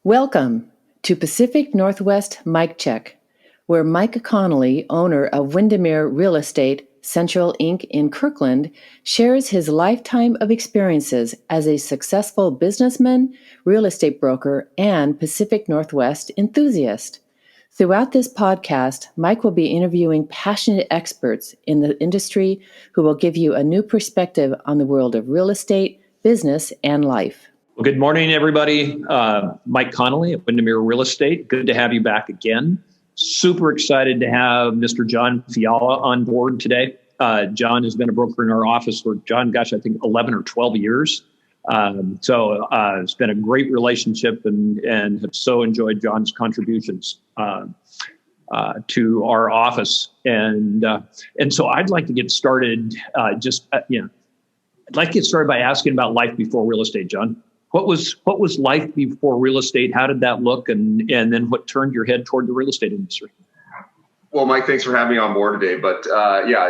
Welcome to Pacific Northwest Mike Check, where Mike Connolly, owner of Windermere Real Estate Central Inc. in Kirkland, shares his lifetime of experiences as a successful businessman, real estate broker, and Pacific Northwest enthusiast. Throughout this podcast, Mike will be interviewing passionate experts in the industry who will give you a new perspective on the world of real estate, business, and life. Well, good morning, everybody. Mike Connolly at Windermere Real Estate. Good to have you back again. Super excited to have Mr. John Fiala on board today. John has been a broker in our office for, I think 11 or 12 years. So it's been a great relationship and have so enjoyed John's contributions to our office. And so I'd like to get started I'd like to get started by asking about life before real estate, John. What was life before real estate? How did that look? And then what turned your head toward the real estate industry? Well, Mike, thanks for having me on board today. But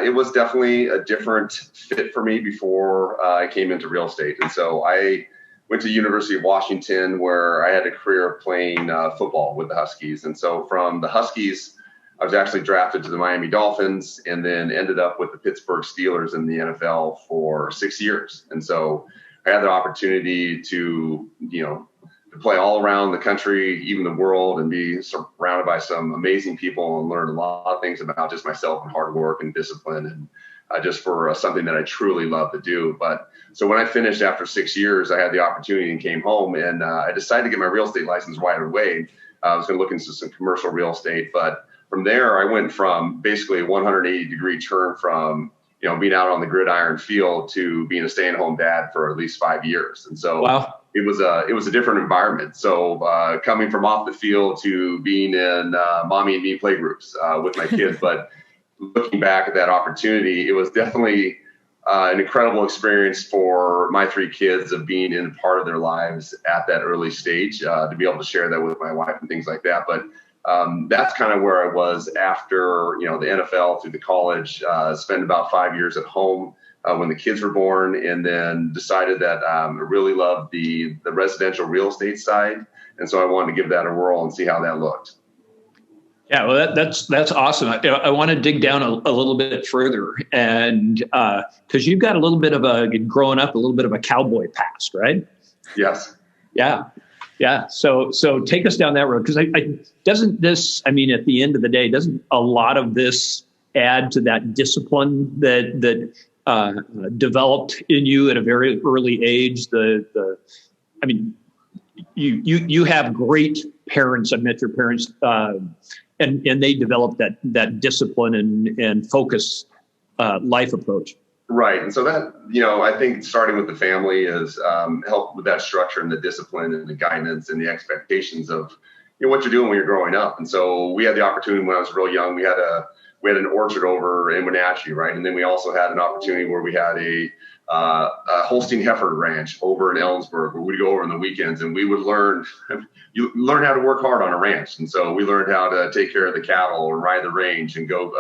it was definitely a different fit for me before I came into real estate. And so I went to the University of Washington, where I had a career of playing football with the Huskies. And so from the Huskies, I was actually drafted to the Miami Dolphins and then ended up with the Pittsburgh Steelers in the NFL for 6 years. And so I had the opportunity to play all around the country, even the world, and be surrounded by some amazing people and learn a lot of things about just myself and hard work and discipline and just for something that I truly love to do. But so when I finished after 6 years, I had the opportunity and came home and I decided to get my real estate license right away. I was going to look into some commercial real estate, but from there I went from basically a 180-degree turn from being out on the gridiron field to being a stay-at-home dad for at least 5 years. And so Wow. It was a different environment. So coming from off the field to being in mommy and me playgroups with my kids, but looking back at that opportunity, it was definitely an incredible experience for my three kids of being in part of their lives at that early stage, to be able to share that with my wife and things like that. But that's kind of where I was after, the NFL through the college, spent about 5 years at home when the kids were born, and then decided that I really loved the residential real estate side. And so I wanted to give that a whirl and see how that looked. Yeah, well, that's awesome. I want to dig down a little bit further, and because you've got a little bit of growing up, a little bit of a cowboy past, right? Yes. Yeah. So take us down that road, because at the end of the day, doesn't a lot of this add to that discipline that developed in you at a very early age? You have great parents. I met your parents, and they developed that discipline and focus life approach. Right. And so that, I think starting with the family is help with that structure and the discipline and the guidance and the expectations of what you're doing when you're growing up. And so we had the opportunity when I was real young. We had an orchard over in Wenatchee, right? And then we also had an opportunity where we had a Holstein heifer ranch over in Ellensburg, where we'd go over on the weekends and we would learn how to work hard on a ranch. And so we learned how to take care of the cattle and ride the range and go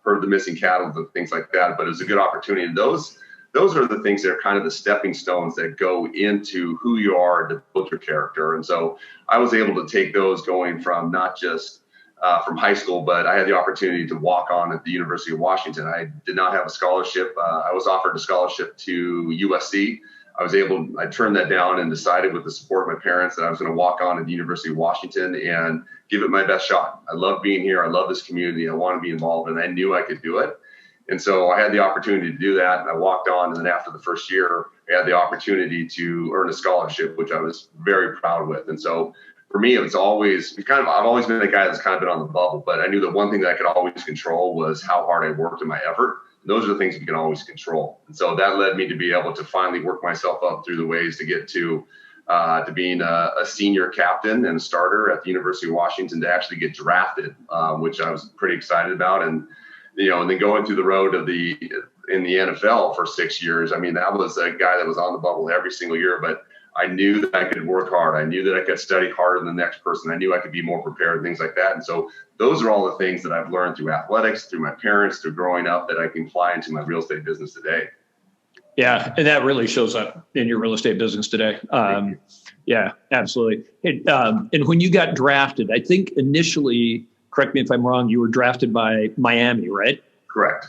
herd the missing cattle and things like that. But it was a good opportunity. And those are the things that are kind of the stepping stones that go into who you are to build your character. And so I was able to take those going from not just from high school, but I had the opportunity to walk on at the University of Washington. I did not have a scholarship. I was offered a scholarship to USC. I turned that down and decided with the support of my parents that I was going to walk on at the University of Washington and give it my best shot. I love being here. I love this community. I want to be involved, and I knew I could do it. And so I had the opportunity to do that, and I walked on. And then after the first year, I had the opportunity to earn a scholarship, which I was very proud with. And so for me, I've always been the guy that's kind of been on the bubble, but I knew that one thing that I could always control was how hard I worked in my effort. Those are the things you can always control. And so that led me to be able to finally work myself up through the ways to get to being a senior captain and a starter at the University of Washington, to actually get drafted, which I was pretty excited about. And, and then going through the road in the NFL for 6 years. I mean, that was a guy that was on the bubble every single year, but I knew that I could work hard. I knew that I could study harder than the next person. I knew I could be more prepared and things like that. And so those are all the things that I've learned through athletics, through my parents, through growing up, that I can apply into my real estate business today. Yeah, and that really shows up in your real estate business today. Yeah, absolutely. And when you got drafted, I think initially, correct me if I'm wrong, you were drafted by Miami, right? Correct.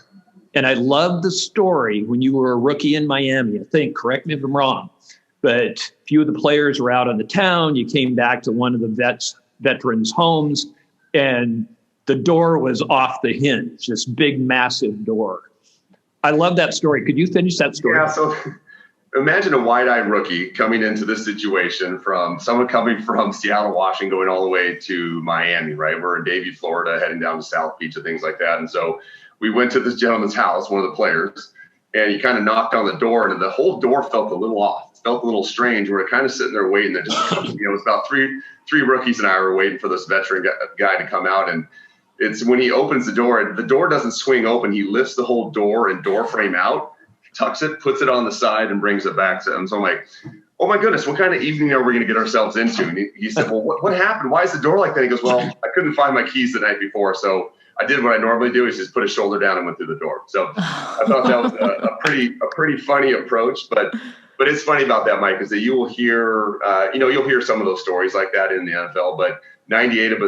And I love the story when you were a rookie in Miami. I think, correct me if I'm wrong, but a few of the players were out on the town. You came back to one of the veterans' homes, and the door was off the hinge, this big, massive door. I love that story. Could you finish that story? Yeah, so imagine a wide-eyed rookie coming into this situation from someone coming from Seattle, Washington, going all the way to Miami, right? We're in Davie, Florida, heading down to South Beach and things like that. And so we went to this gentleman's house, one of the players, and he kind of knocked on the door, and the whole door felt a little off. It felt a little strange. We were kind of sitting there waiting. There just, it was about three rookies and I were waiting for this veteran guy to come out. And it's when he opens the door doesn't swing open. He lifts the whole door and door frame out, tucks it, puts it on the side, and brings it back to him. So I'm like, oh my goodness, what kind of evening are we going to get ourselves into? And he said, well, what happened? Why is the door like that? He goes, well, I couldn't find my keys the night before, so I did what I normally do, is just put his shoulder down and went through the door. So I thought that was a pretty funny approach, but it's funny about that, Mike, is that you will hear, you'll hear some of those stories like that in the NFL, but 98%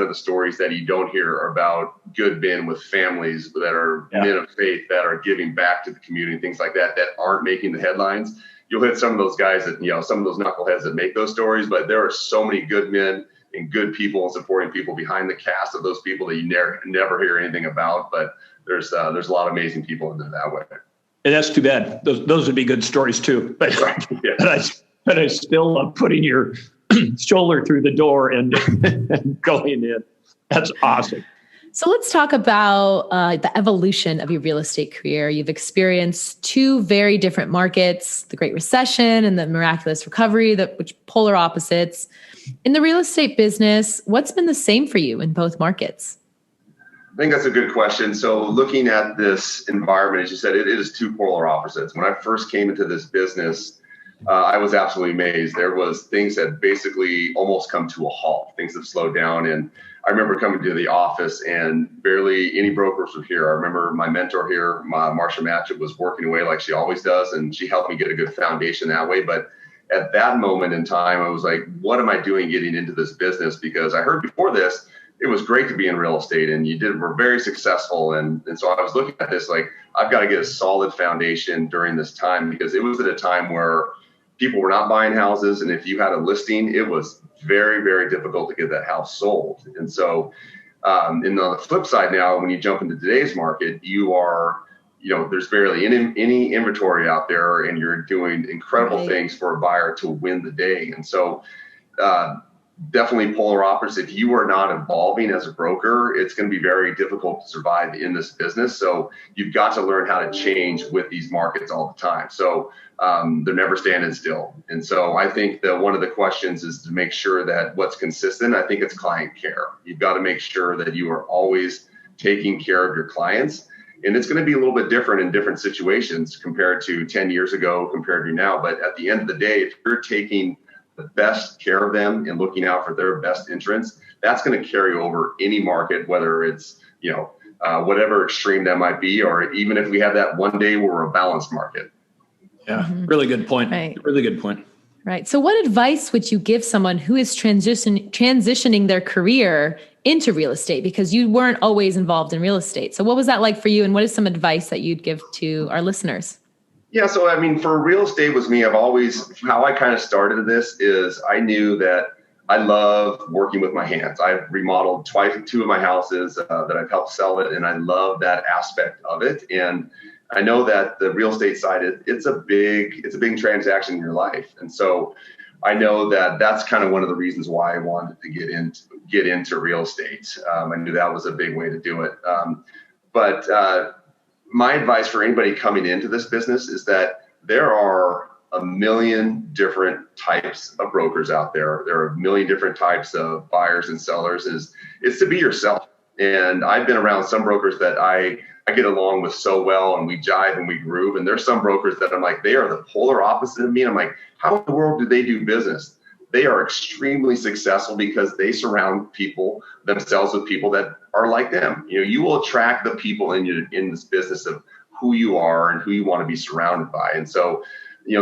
of the stories that you don't hear are about good men with families that are men of faith, that are giving back to the community, things like that aren't making the headlines. You'll hit some of those guys that, some of those knuckleheads that make those stories, but there are so many good men and good people and supporting people behind the cast of those people that you never hear anything about. But there's a lot of amazing people in there that way. And that's too bad. Those would be good stories too. But, but I still love putting your shoulder through the door and going in. That's awesome. So let's talk about the evolution of your real estate career. You've experienced two very different markets, the Great Recession and the miraculous recovery, which polar opposites. In the real estate business, what's been the same for you in both markets? I think that's a good question. So looking at this environment, as you said, it is two polar opposites. When I first came into this business, I was absolutely amazed. There was things that basically almost come to a halt. Things have slowed down. And I remember coming to the office and barely any brokers were here. I remember my mentor here, Marsha Matchett, was working away like she always does. And she helped me get a good foundation that way. But at that moment in time, I was like, what am I doing getting into this business? Because I heard before this, it was great to be in real estate and were very successful. And so I was looking at this like, I've got to get a solid foundation during this time, because it was at a time where people were not buying houses. And if you had a listing, it was very, very difficult to get that house sold. And so, and on the flip side now, when you jump into today's market, there's barely any inventory out there, and you're doing incredible things for a buyer to win the day. And so, definitely polar opposite. If you are not evolving as a broker, it's going to be very difficult to survive in this business. So you've got to learn how to change with these markets all the time. So they're never standing still. And so I think that one of the questions is to make sure that what's consistent. I think it's client care. You've got to make sure that you are always taking care of your clients. And it's going to be a little bit different in different situations compared to 10 years ago, compared to now. But at the end of the day, if you're taking the best care of them and looking out for their best interests, that's going to carry over any market, whether it's, whatever extreme that might be, or even if we have that one day where we're a balanced market. Yeah, really good point. Right. Really good point. Right. So what advice would you give someone who is transitioning their career into real estate? Because you weren't always involved in real estate. So what was that like for you? And what is some advice that you'd give to our listeners? Yeah. So, for real estate with me, how I kind of started this is I knew that I love working with my hands. I've remodeled two of my houses that I've helped sell it. And I love that aspect of it. And I know that the real estate side, it's a big transaction in your life. And so I know that that's kind of one of the reasons why I wanted to get into real estate. I knew that was a big way to do it. But my advice for anybody coming into this business is that there are a million different types of brokers out there. There are a million different types of buyers and sellers. It's to be yourself. And I've been around some brokers that I get along with so well, and we jive and we groove. And there's some brokers that I'm like, they are the polar opposite of me. And I'm like, how in the world do they do business? They are extremely successful because they surround themselves with people that are like them. You will attract the people in this business of who you are and who you want to be surrounded by. And so,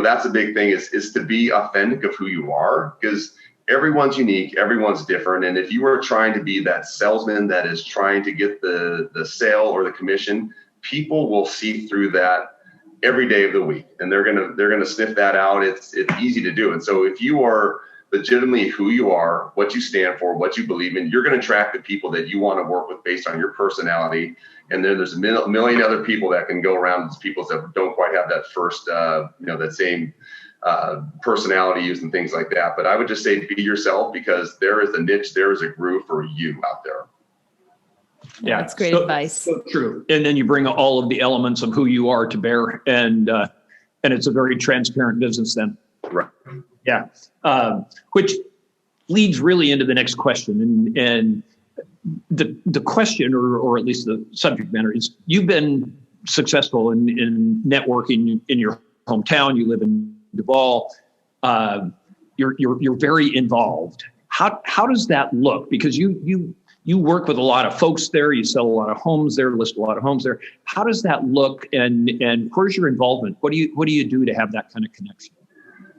that's a big thing is to be authentic of who you are, because everyone's unique, everyone's different. And if you are trying to be that salesman that is trying to get the sale or the commission, people will see through that every day of the week, and they're gonna sniff that out. It's easy to do. And so if you are legitimately who you are, what you stand for, what you believe in, you're going to attract the people that you want to work with based on your personality. And then there's a million other people that can go around as people that don't quite have that first, that same personality use and things like that. But I would just say be yourself, because there is a niche, there is a groove for you out there. Yeah, that's great advice. So true. And then you bring all of the elements of who you are to bear, and it's a very transparent business then. Right. Yeah. Which leads really into the next question. And the question, or at least the subject matter, is you've been successful in networking in your hometown. You live in Duval. You're very involved. How does that look? Because you work with a lot of folks there. You sell a lot of homes there, list a lot of homes there. How does that look? And where's your involvement? What do you do to have that kind of connection?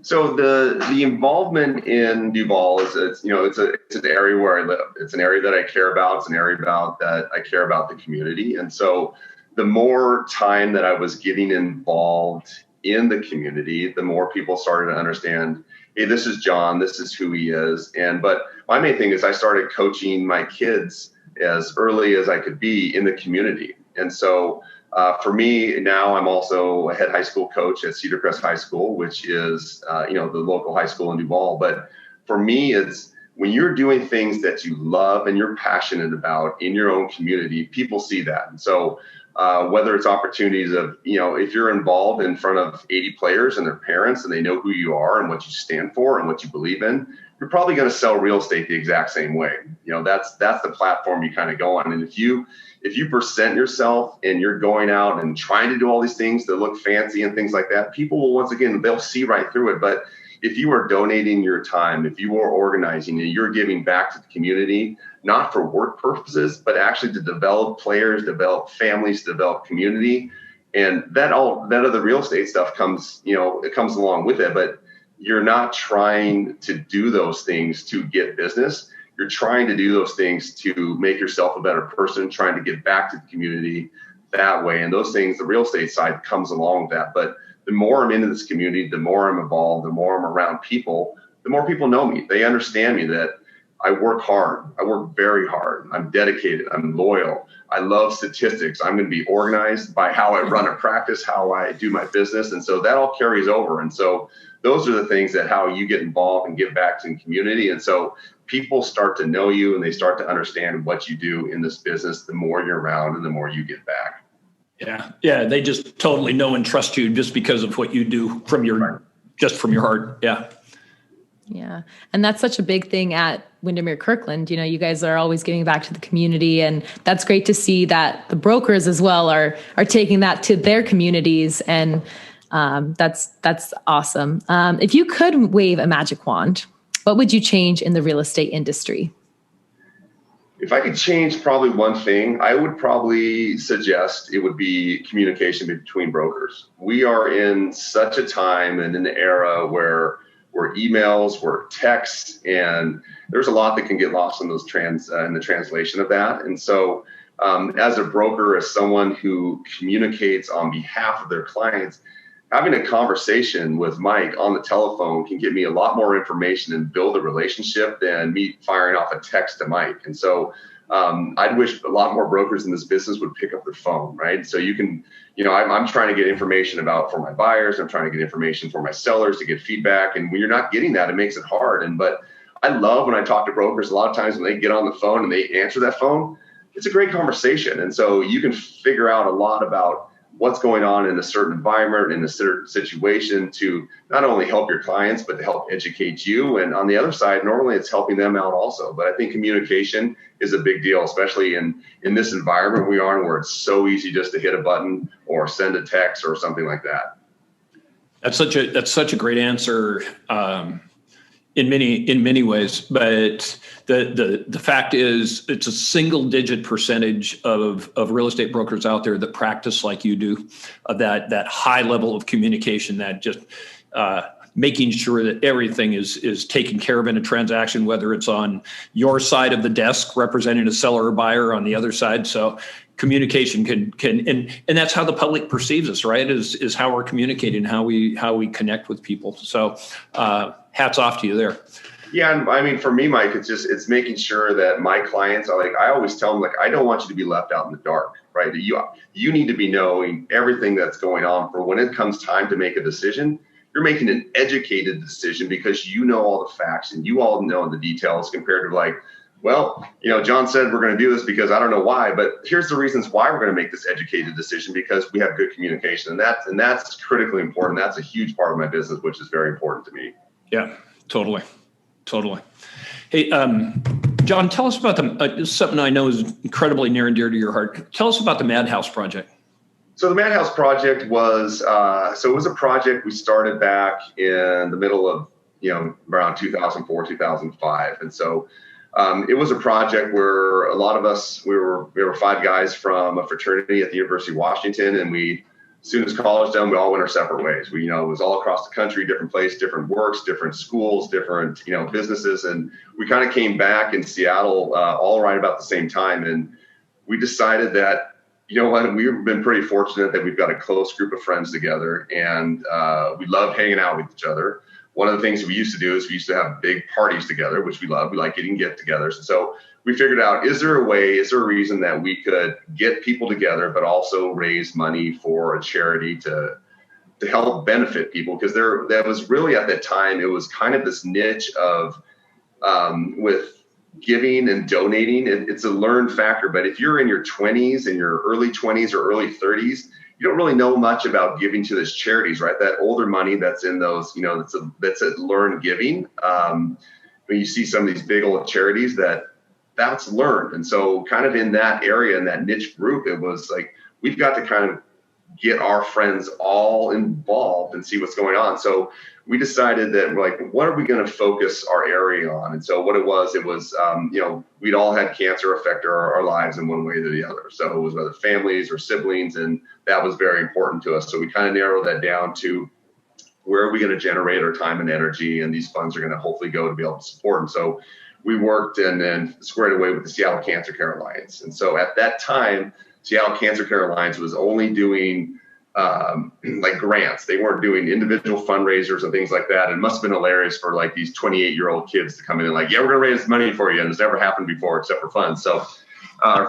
So the involvement in Duval it's an area where I live. It's an area that I care about. It's an area that I care about the community. And so the more time that I was getting involved in the community, the more people started to understand, hey, this is John, this is who he is. But my main thing is I started coaching my kids as early as I could be in the community. And so for me now, I'm also a head high school coach at Cedar Crest High School, which is, the local high school in Duval. But for me, it's when you're doing things that you love and you're passionate about in your own community, people see that. And so whether it's opportunities of, if you're involved in front of 80 players and their parents, and they know who you are and what you stand for and what you believe in, you're probably going to sell real estate the exact same way. That's the platform you kind of go on. And if you present yourself and you're going out and trying to do all these things that look fancy and things like that, people will, once again, they'll see right through it. But if you are donating your time, if you are organizing and you're giving back to the community, not for work purposes, but actually to develop players, develop families, develop community, and that other real estate stuff comes, it comes along with it. But you're not trying to do those things to get business. You're trying to do those things to make yourself a better person, trying to give back to the community that way. And those things, the real estate side comes along with that. But the more I'm into this community, the more I'm involved, the more I'm around people, the more people know me. They understand me, that I work hard. I work very hard. I'm dedicated. I'm loyal. I love statistics. I'm going to be organized by how I run a practice, how I do my business. And so that all carries over. And so those are the things that how you get involved and give back to the community. And so people start to know you and they start to understand what you do in this business, the more you're around and the more you get back. Yeah. They just totally know and trust you just because of what you do from your heart. Yeah. Yeah. And that's such a big thing at Windermere Kirkland. You guys are always giving back to the community, and that's great to see that the brokers as well are taking that to their communities. And that's awesome. If you could wave a magic wand, what would you change in the real estate industry? If I could change probably one thing, I would probably suggest it would be communication between brokers. We are in such a time and an era where we're emails, we're texts, and there's a lot that can get lost in those in the translation of that. And so as a broker, as someone who communicates on behalf of their clients, having a conversation with Mike on the telephone can give me a lot more information and build a relationship than me firing off a text to Mike. And so I'd wish a lot more brokers in this business would pick up their phone, right? So you can, I'm trying to get information for my buyers. I'm trying to get information for my sellers to get feedback. And when you're not getting that, it makes it hard. But I love when I talk to brokers, a lot of times when they get on the phone and they answer that phone, it's a great conversation. And so you can figure out a lot about what's going on in a certain environment, in a certain situation, to not only help your clients, but to help educate you. And on the other side, normally it's helping them out also. But I think communication is a big deal, especially in this environment we are in, where it's so easy just to hit a button or send a text or something like that. That's such a great answer. in many ways, but the fact is it's a single digit percentage of real estate brokers out there that practice like you do, that high level of communication, that just making sure that everything is taken care of in a transaction, whether it's on your side of the desk representing a seller or buyer, on the other side. So communication can and that's how the public perceives us, right? Is how we're communicating, how we connect with people. So hats off to you there. Yeah, and I mean, for me, Mike, it's making sure that my clients are I always tell them, I don't want you to be left out in the dark, right? You need to be knowing everything that's going on for when it comes time to make a decision. You're making an educated decision because you know all the facts and you all know the details, compared to well, John said we're going to do this because I don't know why, but here's the reasons why we're going to make this educated decision, because we have good communication, and that's critically important. That's a huge part of my business, which is very important to me. Yeah, totally. Hey, John, tell us about something I know is incredibly near and dear to your heart. Tell us about the Madhouse Project. So the Madhouse Project was, it was a project we started back in the middle of, around 2004, 2005. And so it was a project where a lot of us, we were 5 guys from a fraternity at the University of Washington, and as soon as college done, we all went our separate ways. It was all across the country, different places, different works, different schools, different, businesses. And we kind of came back in Seattle all right about the same time. And we decided that, we've been pretty fortunate that we've got a close group of friends together, and we love hanging out with each other. One of the things we used to do is we used to have big parties together, which we love. We like getting get-togethers. So we figured out, is there a reason that we could get people together, but also raise money for a charity to help benefit people? Because that was really, at that time, it was kind of this niche of with giving and donating. It's a learned factor, but if you're in your 20s, in your early 20s or early 30s, you don't really know much about giving to those charities, right? That older money that's in those, that's a learned giving. When you see some of these big old charities, that's learned. And so kind of in that area, in that niche group, it was we've got to kind of get our friends all involved and see what's going on. So we decided that what are we going to focus our area on? And so what it was, we'd all had cancer affect our lives in one way or the other. So it was whether families or siblings, and that was very important to us. So we kind of narrowed that down to where are we going to generate our time and energy, and these funds are going to hopefully go to be able to support them. So we worked and then squared away with the Seattle Cancer Care Alliance. And so at that time, Seattle Cancer Care Alliance was only doing grants. They weren't doing individual fundraisers and things like that. And it must have been hilarious for these 28-year-old kids to come in and yeah, we're going to raise money for you. And it's never happened before except for funds. So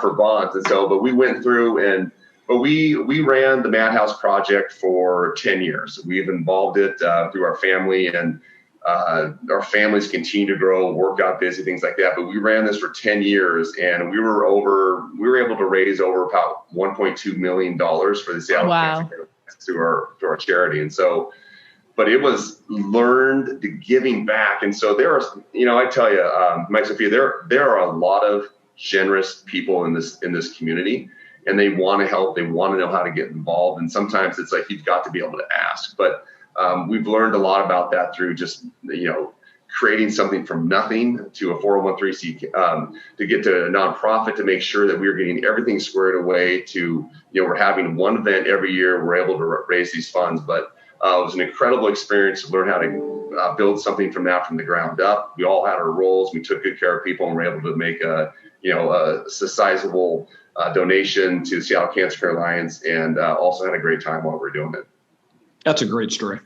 for bonds. And so, but we went through but we ran the Madhouse Project for 10 years. We've involved it through our family, and our families continue to grow, work got busy, things like that. But we ran this for 10 years, and we were able to raise over about $1.2 million for the Seattle Cancer Care through our charity. And so, but it was learned giving back. And so there are, I tell you, Mike, Sophia, there are a lot of generous people in this community, and they want to help. They want to know how to get involved. And sometimes it's you've got to be able to ask. But we've learned a lot about that through just, creating something from nothing to a 401(c) to get to a nonprofit, to make sure that we're getting everything squared away to, we're having one event every year. We're able to raise these funds. But it was an incredible experience to learn how to build something from the ground up. We all had our roles. We took good care of people, and were able to make a sizable donation to the Seattle Cancer Care Alliance, and also had a great time while we were doing it. That's a great story.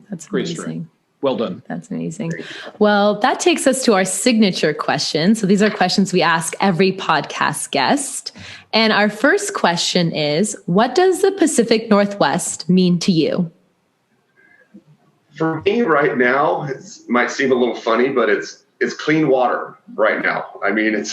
That's great amazing. Story. Well done. That's amazing. Well, that takes us to our signature question. So these are questions we ask every podcast guest. And our first question is, what does the Pacific Northwest mean to you? For me right now, it might seem a little funny, but it's clean water right now. I mean,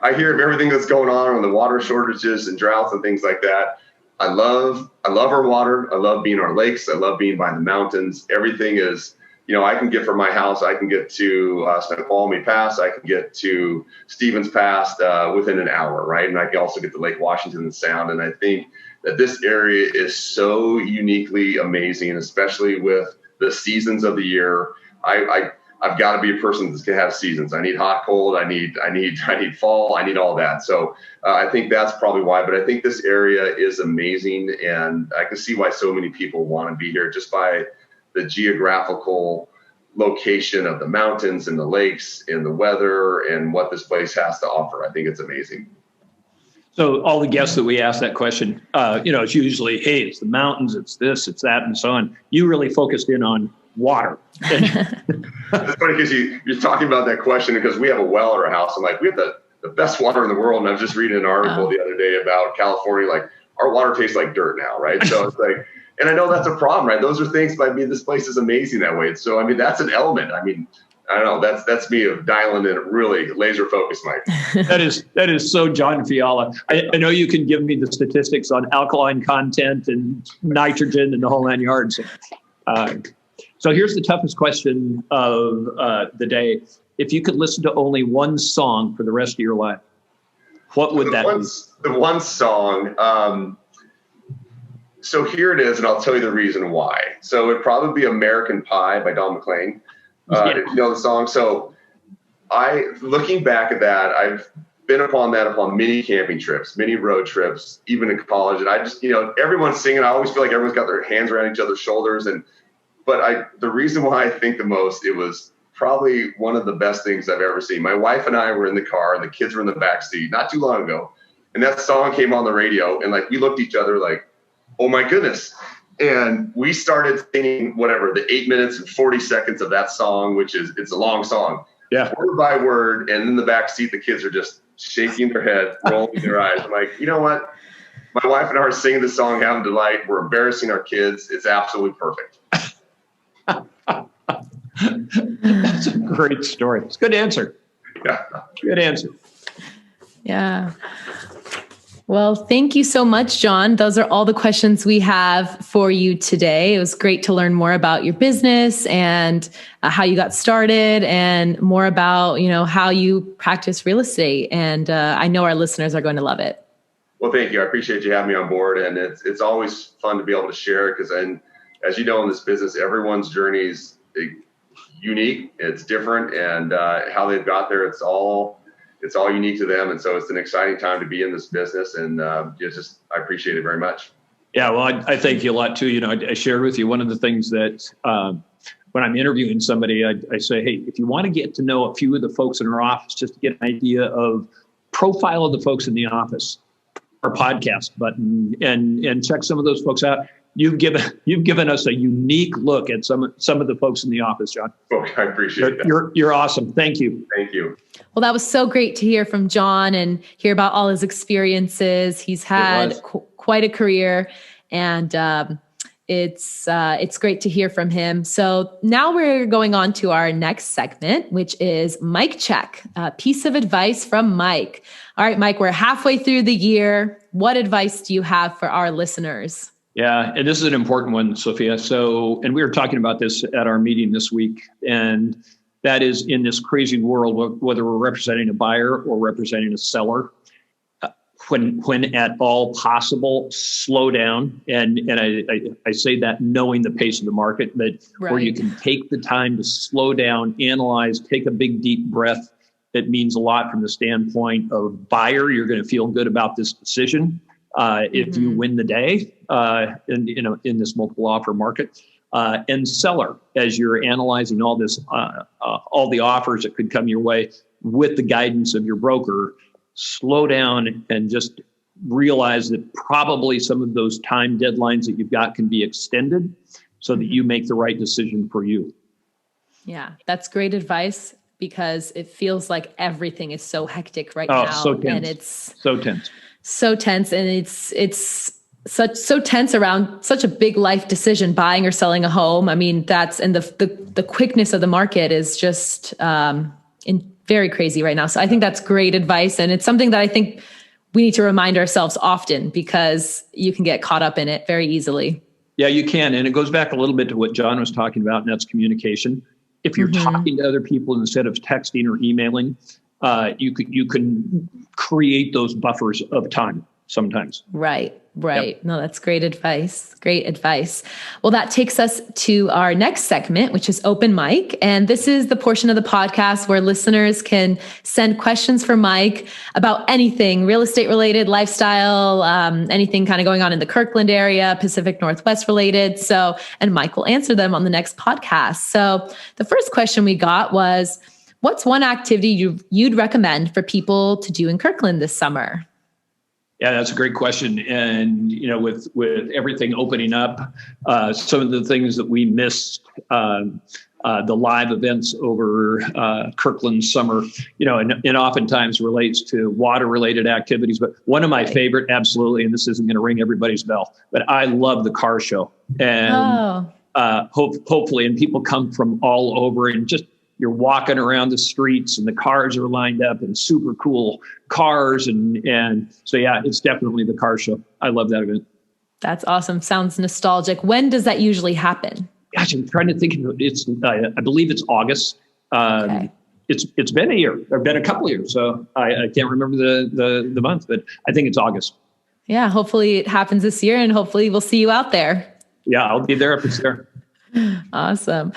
I hear of everything that's going on the water shortages and droughts and things like that. I love our water. I love being our lakes. I love being by the mountains. Everything is, I can get from my house. I can get to Snoqualmie Pass. I can get to Stevens Pass within an hour, right? And I can also get to Lake Washington Sound. And I think that this area is so uniquely amazing, especially with the seasons of the year. I've got to be a person that's going to have seasons. I need hot, cold. I need fall. I need all that. So I think that's probably why. But I think this area is amazing, and I can see why so many people want to be here just by the geographical location of the mountains and the lakes and the weather and what this place has to offer. I think it's amazing. So all the guests that we ask that question, it's usually, hey, it's the mountains, it's this, it's that, and so on. You really focused in on water. It's funny because you're talking about that question because we have a well at our house. I'm like, we have the best water in the world. And I was just reading an article the other day about California, like our water tastes like dirt now, right? So it's like, and I know that's a problem, right? Those are things, but I mean, this place is amazing that way. So, I mean, that's an element. I mean, I don't know. That's me of dialing in really laser focused, Mike. That is so John Fiala. I know you can give me the statistics on alkaline content and nitrogen and the whole 9 yards. So here's the toughest question of the day. If you could listen to only one song for the rest of your life, what would that be? The one song. So here it is, and I'll tell you the reason why. So it'd probably be American Pie by Don McLean. If you know the song. So looking back at that, I've been upon many camping trips, many road trips, even in college. And I just, everyone's singing. I always feel like everyone's got their hands around each other's shoulders. But the reason why I think the most, it was probably one of the best things I've ever seen. My wife and I were in the car and the kids were in the back seat not too long ago. And that song came on the radio and like, we looked at each other like, oh my goodness. And we started singing whatever, the 8 minutes and 40 seconds of that song, it's a long song. Yeah. Word by word. And in the back seat, the kids are just shaking their head, rolling their eyes. I'm like, you know what? My wife and I are singing the song, having delight. We're embarrassing our kids. It's absolutely perfect. That's a great story. It's a good answer. Yeah. Good answer. Yeah. Well, thank you so much, John. Those are all the questions we have for you today. It was great to learn more about your business and how you got started and more about, how you practice real estate. And I know our listeners are going to love it. Well, thank you. I appreciate you having me on board. And it's always fun to be able to share because as you know, in this business, everyone's journey is unique. It's different. And how they've got there, it's all unique to them. And so it's an exciting time to be in this business. And I appreciate it very much. Yeah, well, I thank you a lot too. I shared with you one of the things that when I'm interviewing somebody, I say, hey, if you want to get to know a few of the folks in our office, just to get an idea of profile of the folks in the office, our podcast button, and check some of those folks out. You've given us a unique look at some of the folks in the office, John. Okay, I appreciate that. You're awesome. Thank you. Thank you. Well, that was so great to hear from John and hear about all his experiences. He's had quite a career, and it's great to hear from him. So now we're going on to our next segment, which is Mike Check, a piece of advice from Mike. All right, Mike, we're halfway through the year. What advice do you have for our listeners? Yeah, and this is an important one, Sophia. So, and we were talking about this at our meeting this week, and that is in this crazy world, whether we're representing a buyer or representing a seller, when at all possible, slow down. And I say that knowing the pace of the market, that where you can take the time to slow down, analyze, take a big, deep breath. That means a lot from the standpoint of buyer. You're going to feel good about this decision. If you win the day in this multiple offer market, and seller, as you're analyzing all this, all the offers that could come your way with the guidance of your broker, slow down and just realize that probably some of those time deadlines that you've got can be extended so that you make the right decision for you. Yeah, that's great advice because it feels like everything is so hectic right now. So tense. And it's so tense. So tense, and it's so tense around such a big life decision, buying or selling a home. I mean, the quickness of the market is just very crazy right now. So I think that's great advice, and it's something that I think we need to remind ourselves often because you can get caught up in it very easily. Yeah, you can, and it goes back a little bit to what John was talking about, and that's communication. If you're talking to other people instead of texting or emailing, you can create those buffers of time. sometimes. Right. Yep. No, that's great advice. Great advice. Well, that takes us to our next segment, which is open mic. And this is the portion of the podcast where listeners can send questions for Mike about anything real estate related, lifestyle, anything kind of going on in the Kirkland area, Pacific Northwest related. So, and Mike will answer them on the next podcast. So the first question we got was, what's one activity you'd recommend for people to do in Kirkland this summer? Yeah, that's a great question. And, with everything opening up, some of the things that we missed, the live events over Kirkland summer, and oftentimes relates to water related activities. But one of my favorite, absolutely, and this isn't going to ring everybody's bell, but I love the car show. And hopefully, and people come from all over, and just you're walking around the streets and the cars are lined up and super cool cars. And so, yeah, it's definitely the car show. I love that event. That's awesome. Sounds nostalgic. When does that usually happen? Gosh, I'm trying to think. I believe it's August. Okay. It's been a year, or been a couple of years. So I can't remember the month, but I think it's August. Yeah. Hopefully it happens this year, and hopefully we'll see you out there. Yeah, I'll be there if it's there. Awesome.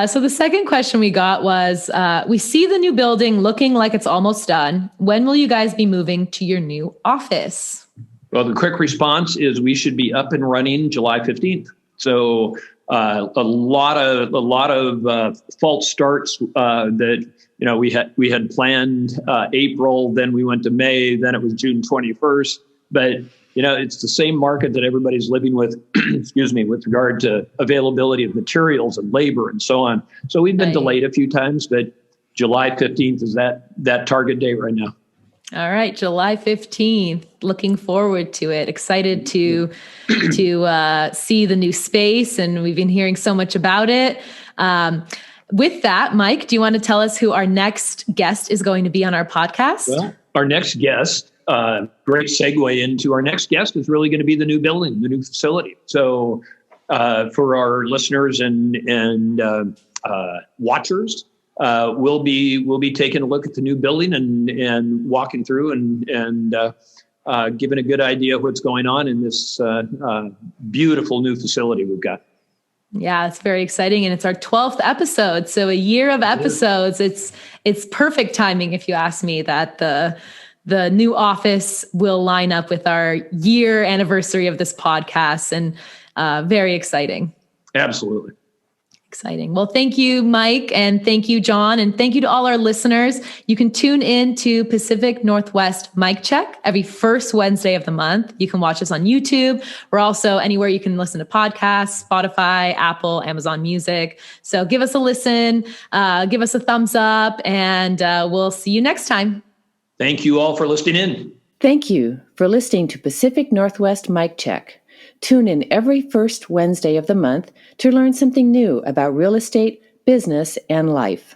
So the second question we got was, we see the new building looking like it's almost done. When will you guys be moving to your new office? Well, the quick response is we should be up and running July 15th. So a lot of false starts that we had planned April, then we went to May, then it was June 21st. But it's the same market that everybody's living with, with regard to availability of materials and labor and so on. So we've been delayed a few times, but July 15th is that target date right now. All right, July 15th. Looking forward to it. Excited to see the new space, and we've been hearing so much about it. With that, Mike, do you want to tell us who our next guest is going to be on our podcast? Well, our next guest, great segue into our next guest, is really going to be the new building, the new facility. So for our listeners and watchers, we'll be taking a look at the new building and walking through and giving a good idea of what's going on in this beautiful new facility we've got. Yeah, it's very exciting. And it's our 12th episode. So a year of episodes. It's perfect timing, if you ask me, that the new office will line up with our year anniversary of this podcast, and very exciting. Absolutely. Exciting. Well, thank you, Mike, and thank you, John, and thank you to all our listeners. You can tune in to Pacific Northwest Mike Check every first Wednesday of the month. You can watch us on YouTube. We're also anywhere you can listen to podcasts, Spotify, Apple, Amazon Music. So give us a listen, give us a thumbs up, and we'll see you next time. Thank you all for listening in. Thank you for listening to Pacific Northwest Mike Check. Tune in every first Wednesday of the month to learn something new about real estate, business, and life.